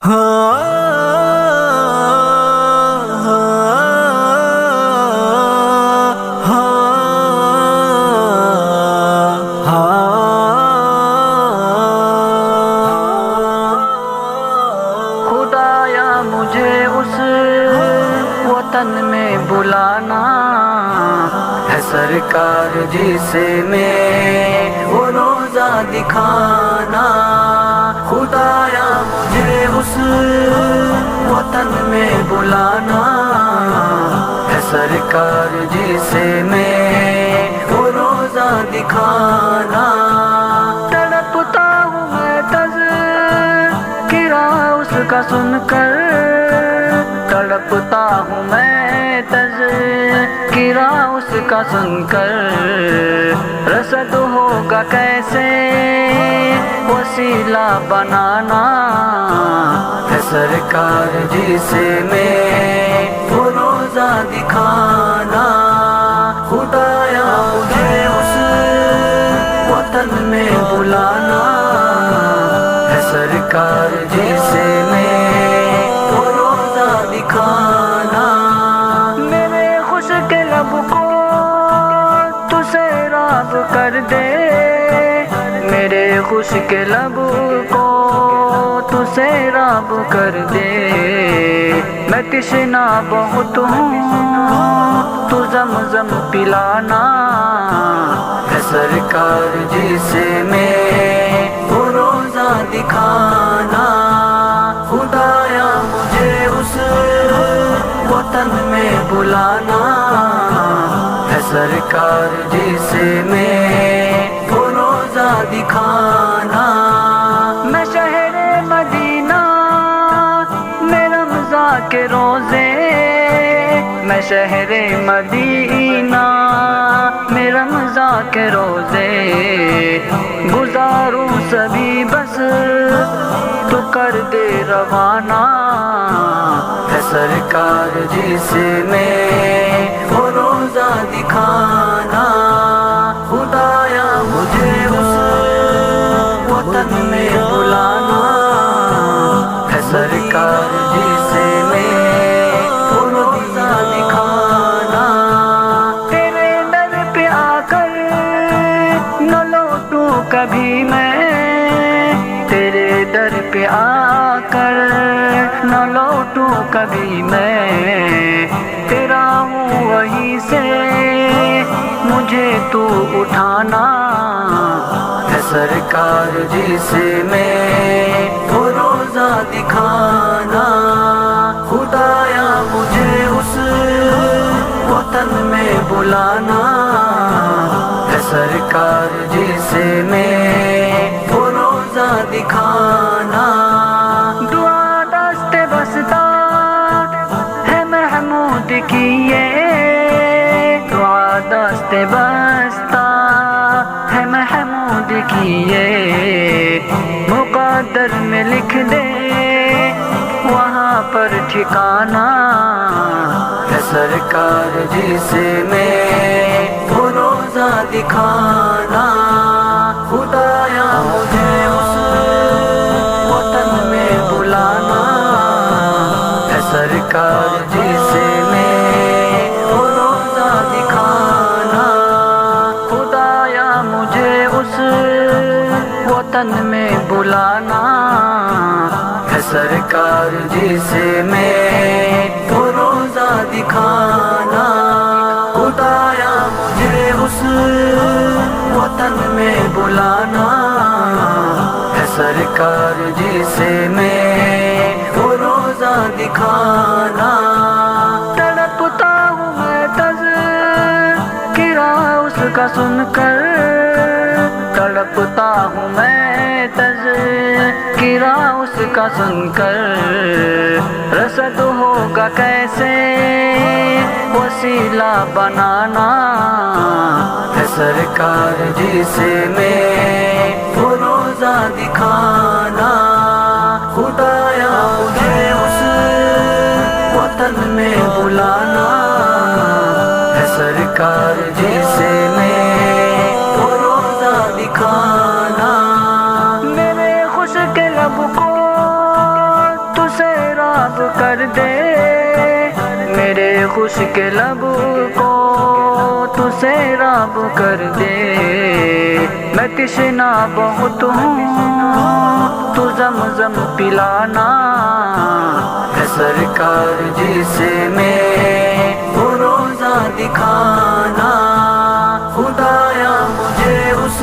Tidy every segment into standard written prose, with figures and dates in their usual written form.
خدایا مجھے اس وطن میں بلانا ہے، سرکار جسے میں وہ روزہ دکھانا۔ خدایا مجھے اس وطن میں بلانا ہے، سرکار جسے میں وہ روزہ دکھانا۔ تڑپتا ہوں میں تذکرہ اس کا سن کر، تڑپتا ہوں میں تذکرہ اس کا سن کر، رسد ہوگا کیسے وسیلہ بنانا ہے، سرکار جسے میں وہ روزہ دکھانا۔ خدایا مجھے اس وطن میں بلانا ہے، سرکار جسے میں وہ روزہ دکھانا۔ میرے خشک لب کو تو سیراب کر دے، میرے خشک لب کو تو سیراب کر دے۔ میں تشنا بہت ہوں تو زمزم پلانا ہے، سرکار جسے میں وہ روزہ دکھانا۔ خدایا مجھے اس وطن میں بلانا ہے، سرکار جسے میں وہ روزہ دکھانا۔ میں شہر مدینہ میں رمضان کے روزے، میں شہر مدینہ میں رمضان کے روزے گزاروں سبھی، بس تو کر دے روانہ ہے، سرکار جسے میں وہ روزہ دکھانا۔ خدایا مجھے اس وطن میں بلانا ہے، سرکار جسے میں وہ روزہ دکھانا۔ تیرے در پہ آ کر نہ لوٹوں کبھی میں، تیرے در پہ آ کر نہ لوٹوں کبھی میں، تیرا ہوں وہیں سے مجھے تو اٹھانا ہے، سرکار جسے میں وہ روزہ دکھانا۔ خدایا مجھے اس وطن میں بلانا ہے، سرکار جسے میں وہ روزہ دکھانا۔ دعا دست بستا ہے محمود کی یہ، دعا دست بستا ہے محمود کی یہ، مقدر میں لکھ دے وہاں پر ٹھکانا ہے، سرکار جسے میں وہ روزہ دکھانا۔ خدایا مجھے اس وطن میں بلانا ہے، سرکار جسے میں وہ روزہ دکھانا۔ خدایا مجھے اس وطن میں بلانا ہے، سرکار جسے میں وہ روزہ دکھانا۔ خدایا مجھے اس وطن میں بلانا ہے، سرکار جسے میں وہ روزہ دکھانا۔ تڑپتا ہوں میں تذکرہ اس کا سن کر، تڑپتا ہوں میں تذکرہ اس کا سن کر، رسد ہوگا کیسے وسیلہ بنانا ہے، سرکار جسے میں وہ روزہ دکھانا۔ خدایا مجھے اس وطن میں بلانا ہے، سرکار جسے میں وہ روزہ دکھانا۔ میرے خشک لب کو کر دے میرے خشک لب کو تو سیراب کر دے میں تشنا بہت ہوں تو زمزم پلانا ہے سرکار جسے میں وہ روزہ دکھانا خدایا مجھے اس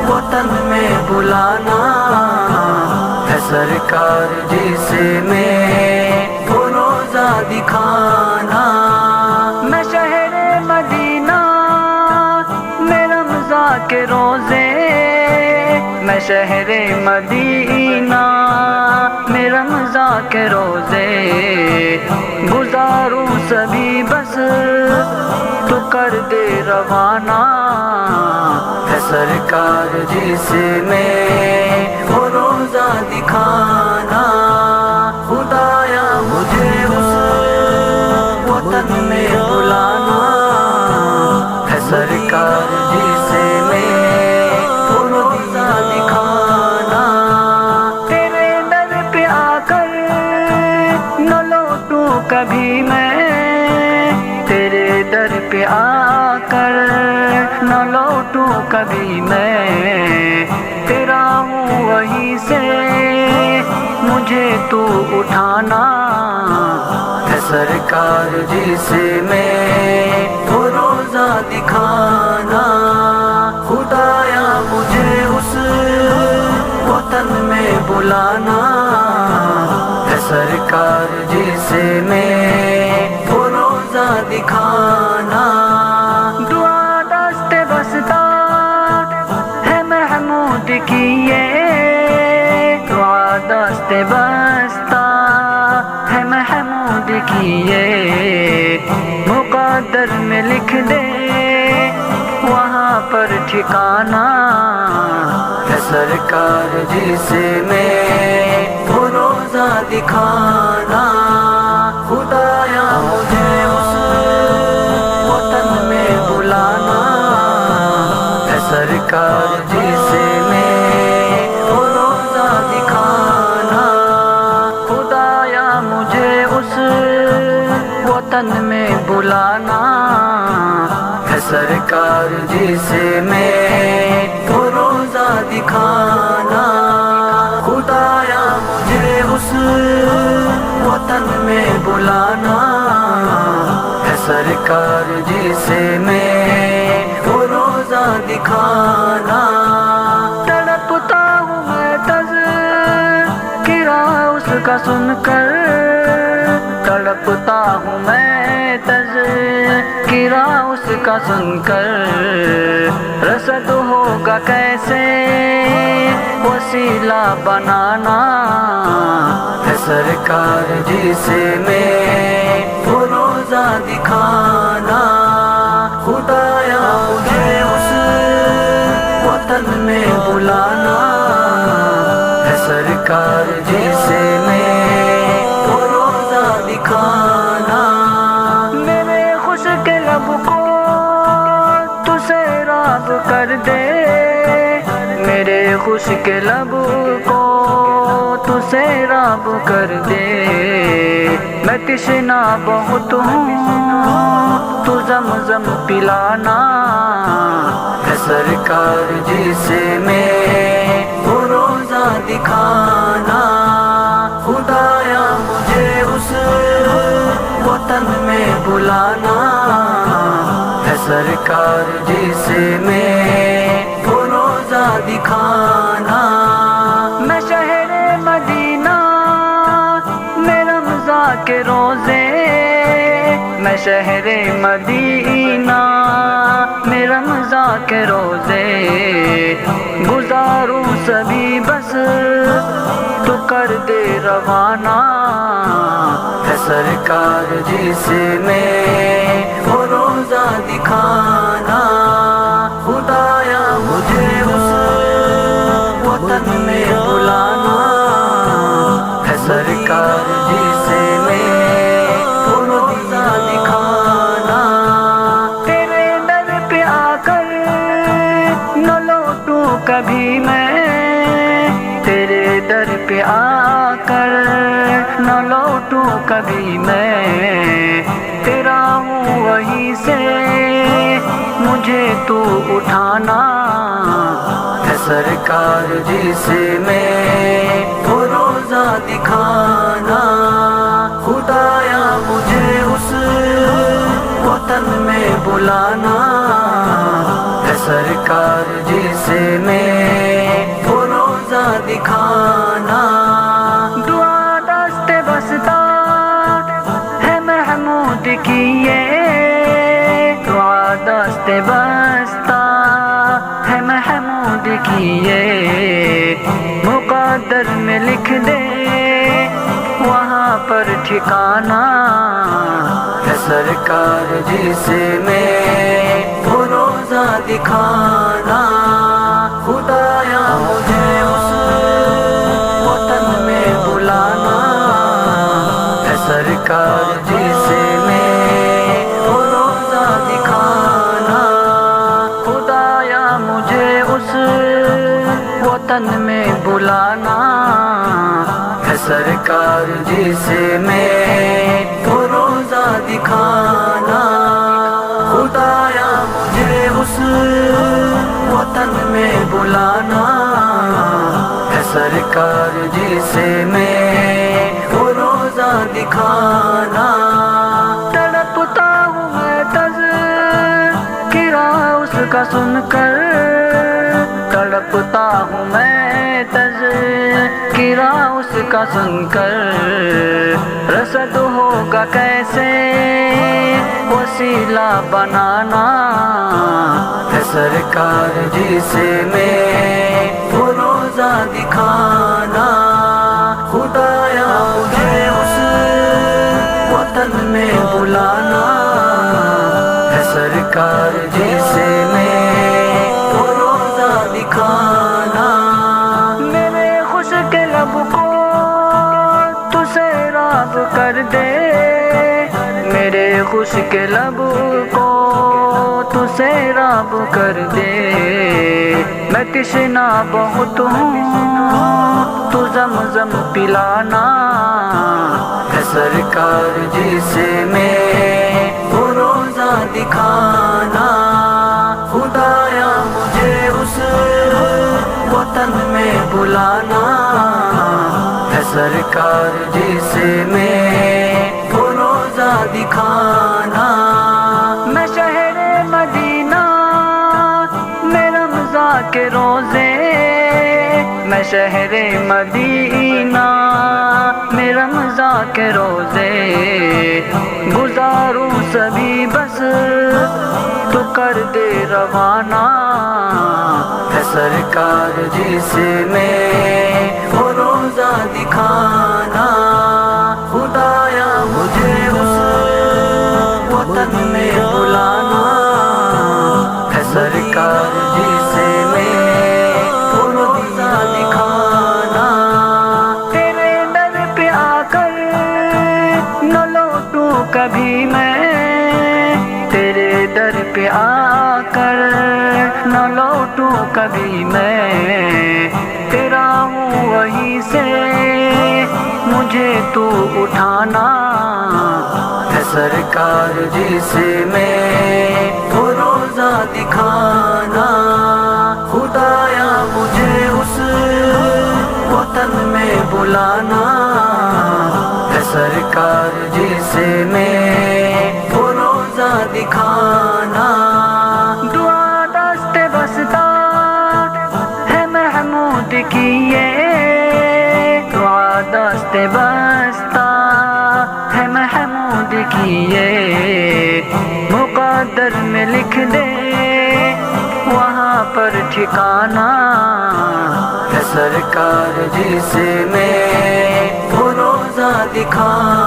وطن میں بلانا ہے سرکار جسے میں وہ روزہ دکھانا میں شہر مدینہ میں رمضان کے روزے میں شہر مدینہ میں رمضان کے روزے گزاروں سبھی بس تو کر دے روانہ ہے سرکار جسے میں وہ روزہ دکھانا خدایا مجھے اس وطن میں بلانا ہے سرکار جسے میں وہ روزہ دکھانا تیرے در پہ آ کر نہ لوٹوں کبھی میں تیرے در پہ آ کر نہ لوٹوں کبھی میں تیرا ہوں وہیں سے مجھے تو اٹھانا ہے سرکار جسے میں وہ روزہ دکھانا خدایا مجھے اس وطن میں بلانا ہے سرکار جسے میں وہ روزہ دکھانا دعا دست بستا ہے محمود کی یہ دعا دست بستا ہے محمود کی یہ مقدر میں لکھ دے وہاں پر ٹھکانا ہے سرکار جسے میں وہ روزہ دکھانا خدایا مجھے اس وطن میں بلانا ہے سرکار جسے میں وہ روزہ دکھانا خدایا مجھے اس وطن میں بلانا ہے سرکار جسے میں وہ روزہ دکھانا خدایا مجھے اس وطن میں بلانا ہے سرکار جسے میں وہ روزہ دکھانا تڑپتا ہوں میں تذکرہ اس کا سن کر تڑپتا ہوں میں تذکرہ اس کا سن کر رسد ہوگا کیسے وسیلہ بنانا ہے سرکار جسے میں وہ روزہ دکھانا خدایا مجھے اس وطن میں بلانا ہے سرکار جسے میں وہ روزہ دکھانا میرے خشک لب کو تو سیراب کر دے میرے خشک لب کو تو سیراب کر دے میں تشنا بہت ہوں تو زمزم پلانا ہے سرکار جسے میں وہ روزہ دکھانا خدایا مجھے اس وطن میں بلانا ہے سرکار جسے میں وہ روزہ دکھانا میں شہر مدینہ میں رمضان کے روزے میں شہر مدینہ میں رمضان کے روزے گزاروں سبھی بس تو کر دے روانہ ہے سرکار جسے میں وہ روزہ دکھانا خدایا مجھے اس وطن میں بلانا ہے سرکار جسے میں وہ روزہ دکھانا تیرے در پہ آ کر نہ لوٹوں کبھی میں تیرے در پہ آ کر نہ لوٹوں کبھی میں، تیرا ہوں وہیں سے مجھے تو اٹھانا ہے سرکار جسے میں وہ روزہ دکھانا، خدایا مجھے اس وطن میں بلانا ہے سرکار جسے میں وہ روزہ دکھانا، دعا دست بستا ہے محمود کی یہ، دعا دست بستا ہے محمود کی یہ، مقدر میں لکھ دے وہاں پر ٹھکانہ ہے سرکار جسے میں وہ روزہ دکھانا، خدایا مجھے اس وطن میں بلانا ہے سرکار جسے میں وہ روزہ دکھانا، خدایا مجھے اس وطن میں بلانا ہے سرکار جسے میں وہ روزہ دکھانا، خدایا مجھے اس وطن میں بلانا ہے سرکار جسے میں وہ روزہ دکھانا، تڑپتا ہوں میں تذکرہ اس کا سن کر، تڑپتا ہوں میں تذکرہ اس کا سن کر، رسد ہوگا کیسے وسیلہ بنانا ہے سرکار جسے میں وہ روزہ دکھانا، خدایا مجھے اس وطن میں بلانا ہے سرکار جسے میں وہ روزہ دکھانا، میرے خشک لب کو تو سیراب کر دے، میرے خشک لب کو تو سیراب کر دے، میں تشنا بہت ہوں تو زمزم پلانا ہے سرکار جسے میں وہ روزہ دکھانا، خدایا مجھے اس وطن میں بلانا ہے سرکار جسے میں وہ روزہ دکھانا، میں شہر مدینہ میں رمضان کے روزے، میں شہر مدینہ میں رمضان کے روزے گزاروں سبھی بس تو کر دے روانہ ہے سرکار جسے میں وہ روزہ دکھانا، خدایا مجھے اس وطن میں بلانا ہے سرکار جسے میں وہ روزہ دکھانا، تیرے در پہ آ کر نہ لوٹوں کبھی میں، تیرے در پہ آ کر نہ لوٹوں کبھی میں، تیرا ہوں وہیں سے مجھے تو اٹھانا ہے سرکار جسے میں وہ روزہ دکھانا، خدایا مجھے اس وطن میں بلانا ہے سرکار جسے میں وہ روزہ دکھانا، دعا دست بستا ہے محمود کی یہ، دعا دست بستا ہے محمود کی یہ، مقدر میں لکھ دے وہاں پر ٹھکانہ ہے سرکار جسے میں وہ روزہ دکھانا۔